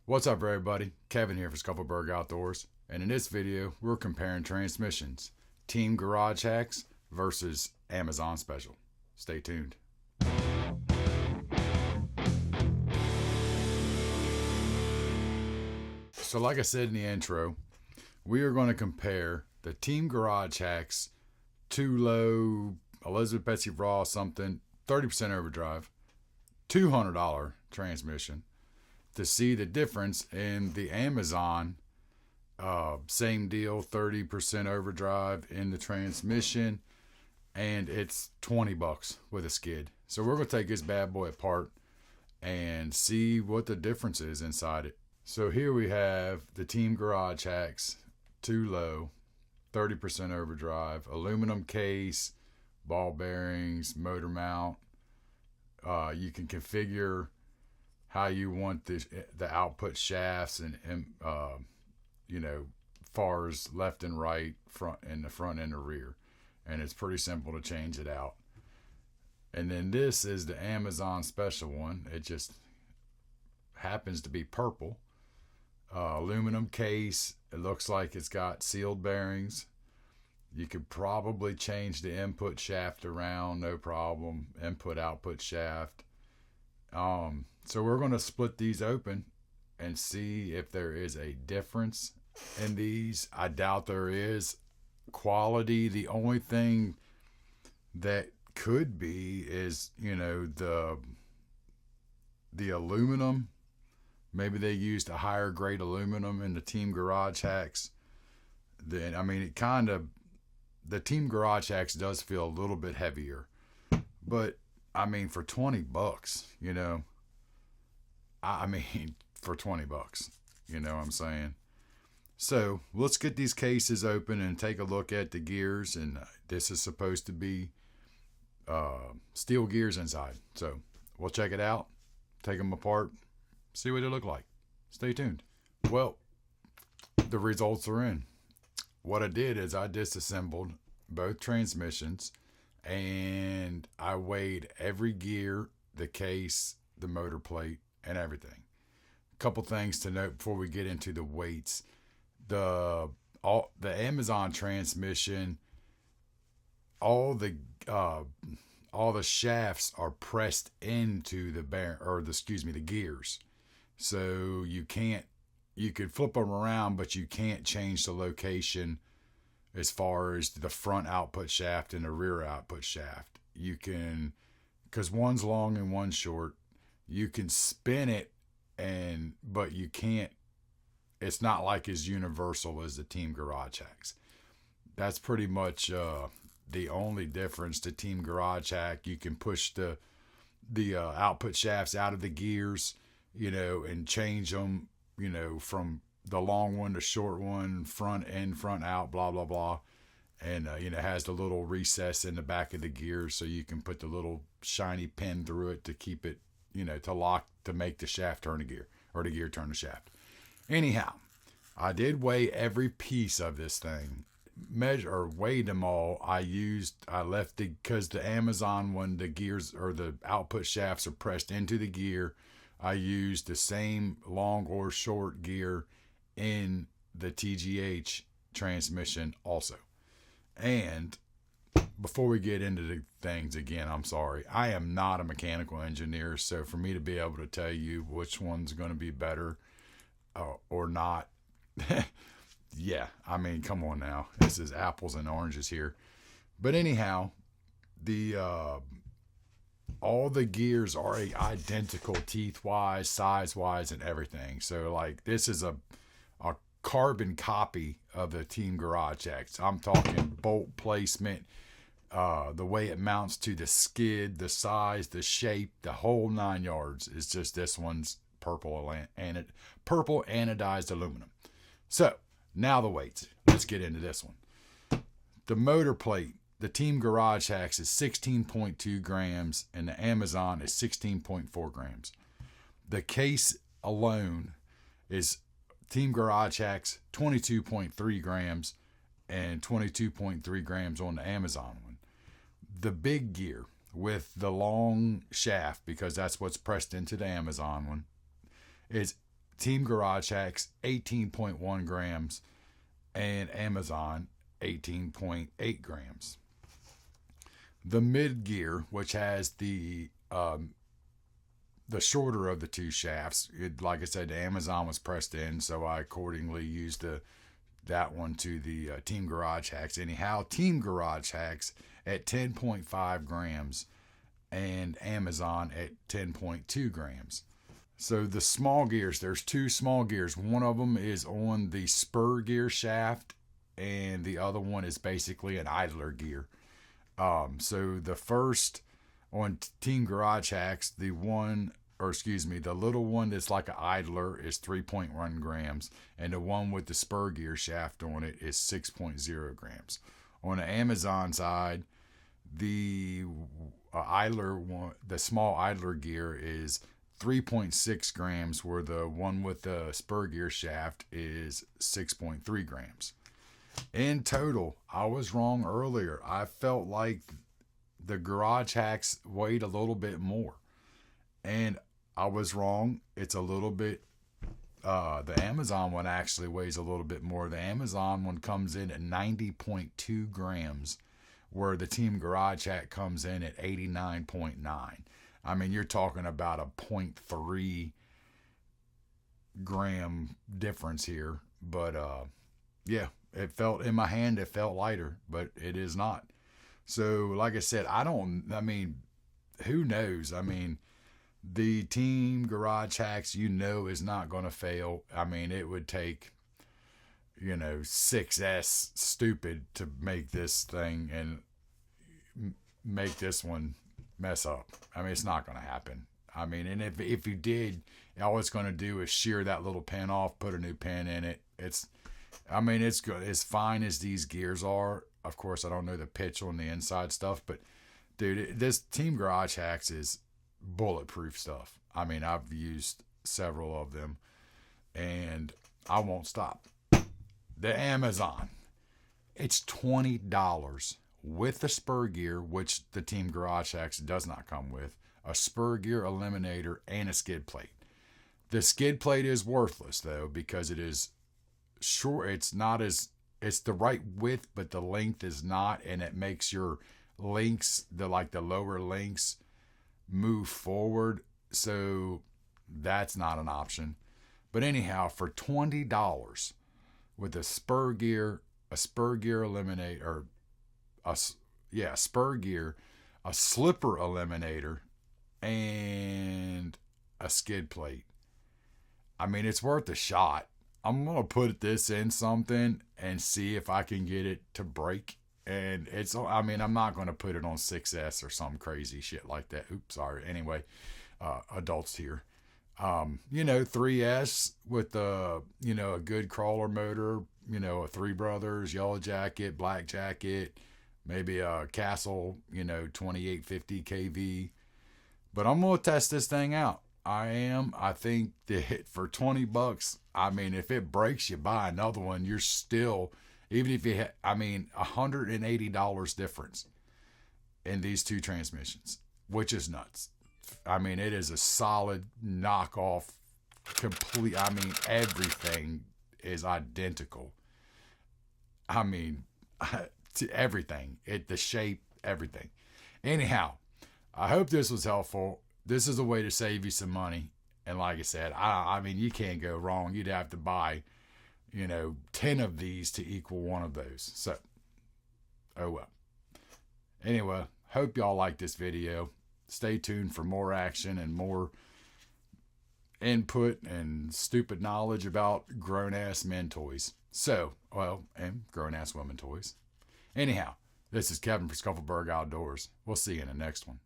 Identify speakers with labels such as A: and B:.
A: What's up, everybody? Kevin here for Scuffleberg Outdoors, and in this video, we're comparing transmissions. Team Garage Hacks versus Amazon Special. Stay tuned. So like I said in the intro, we are going to compare the Team Garage Hacks 2-low Elizabeth Betsy Raw something 30% overdrive $200 transmission to see the difference in the Amazon same deal, 30% overdrive in the transmission, and it's $20 with a skid. So we're going to take this bad boy apart and see what the difference is inside it. So here we have the Team Garage Hacks 2-low 30% overdrive, aluminum case, ball bearings, motor mount. You can configure how you want the output shafts and far as left and right, front and the front and the rear, and it's pretty simple to change it out. And then this is the Amazon Special one. It just happens to be purple, aluminum case. It looks like it's got sealed bearings. You could probably change the input shaft around, no problem. Input output shaft. So we're going to split these open and see if there is a difference in these. I doubt there is. Quality, the only thing that could be is, the aluminum. Maybe they used a higher grade aluminum in the Team Garage Hacks. The Team Garage Hacks does feel a little bit heavier. But, for $20, for $20, you know what I'm saying? So let's get these cases open and take a look at the gears. And this is supposed to be steel gears inside. So we'll check it out, take them apart, see what they look like. Stay tuned. Well, the results are in. What I did is I disassembled both transmissions and I weighed every gear, the case, the motor plate, and everything. A couple things to note before we get into the weights. The Amazon transmission, all the shafts are pressed into the the gears. So you could flip them around, but you can't change the location as far as the front output shaft and the rear output shaft. You can, because one's long and one's short, you can spin it, but you can't. It's not like as universal as the Team Garage Hacks. That's pretty much the only difference to Team Garage Hack. You can push the output shafts out of the gears, and change them, from the long one to short one, front in, front out, blah, blah, blah. And, it has the little recess in the back of the gears, so you can put the little shiny pin through it to keep it, to lock, to make the shaft turn the gear, or the gear turn the shaft. Anyhow, I did weigh every piece of this thing, weighed them all. I left because the Amazon one, the gears or the output shafts are pressed into the gear. I used the same long or short gear in the TGH transmission also. And before we get into the things again, I'm sorry, I am not a mechanical engineer, so for me to be able to tell you which one's going to be better or not, yeah, come on now. This is apples and oranges here. But anyhow, all the gears are identical teeth-wise, size-wise, and everything. So, this is a carbon copy of the Team Garage Hacks. I'm talking bolt placement, the way it mounts to the skid, the size, the shape, the whole 9 yards. It's just this one's purple anodized aluminum. So now the weights. Let's get into this one. The motor plate, the Team Garage Hacks is 16.2 grams and the Amazon is 16.4 grams. The case alone is Team Garage Hacks 22.3 grams and 22.3 grams on the Amazon one. The big gear with the long shaft, because that's what's pressed into the Amazon one, is Team Garage Hacks 18.1 grams, and Amazon 18.8 grams. The mid gear, which has the shorter of the two shafts, like I said, the Amazon was pressed in, so I accordingly used that one to the Team Garage Hacks. Anyhow, Team Garage Hacks at 10.5 grams and Amazon at 10.2 grams. So the small gears, there's two small gears. One of them is on the spur gear shaft, and the other one is basically an idler gear. So the first on Team Garage Hacks, the little one that's like an idler is 3.1 grams, and the one with the spur gear shaft on it is 6.0 grams. On the Amazon side, the idler one, the small idler gear is 3.6 grams, where the one with the spur gear shaft is 6.3 grams. In total, I was wrong earlier. I felt like the Garage Hacks weighed a little bit more, and I was wrong. It's a little bit, the Amazon one actually weighs a little bit more. The Amazon one comes in at 90.2 grams, where the Team Garage Hack comes in at 89.9. I mean, you're talking about a 0.3 gram difference here. But, yeah, it felt in my hand, it felt lighter, but it is not. So, like I said, who knows? I mean, the Team Garage Hacks, is not going to fail. I mean, it would take, 6S stupid to make this thing and make this one mess up. I mean, it's not going to happen. I mean, and if you did, all it's going to do is shear that little pin off, put a new pin in it. It's good. As fine as these gears are, of course, I don't know the pitch on the inside stuff, but dude, this Team Garage Hacks is bulletproof stuff. I mean, I've used several of them, and I won't stop. The Amazon, it's $20 with the spur gear, which the Team Garage Hacks does not come with, a spur gear eliminator, and a skid plate. The skid plate is worthless, though, because it is short. It's the right width, but the length is not, and it makes your links, the lower links, move forward. So that's not an option. But anyhow, for $20 with a spur gear eliminator, spur gear, a slipper eliminator, and a skid plate, I mean, it's worth a shot. I'm going to put this in something and see if I can get it to break. And I'm not going to put it on 6S or some crazy shit like that. Oops, sorry. Anyway, adults here. 3S with a good crawler motor, a Three Brothers, Yellow Jacket, Black Jacket, maybe a Castle, 2850 kV. But I'm going to test this thing out. I think that for $20, I mean, if it breaks, you buy another one. You're still, even if you $180 difference in these two transmissions, which is nuts. I mean, it is a solid knockoff, complete. I mean, everything is identical. I mean, to everything, the shape, everything. Anyhow, I hope this was helpful. This is a way to save you some money. And like I said, I mean, you can't go wrong. You'd have to buy, 10 of these to equal one of those. So, oh well. Anyway, hope y'all like this video. Stay tuned for more action and more input and stupid knowledge about grown-ass men toys. And grown-ass women toys. Anyhow, this is Kevin for Scuffleberg Outdoors. We'll see you in the next one.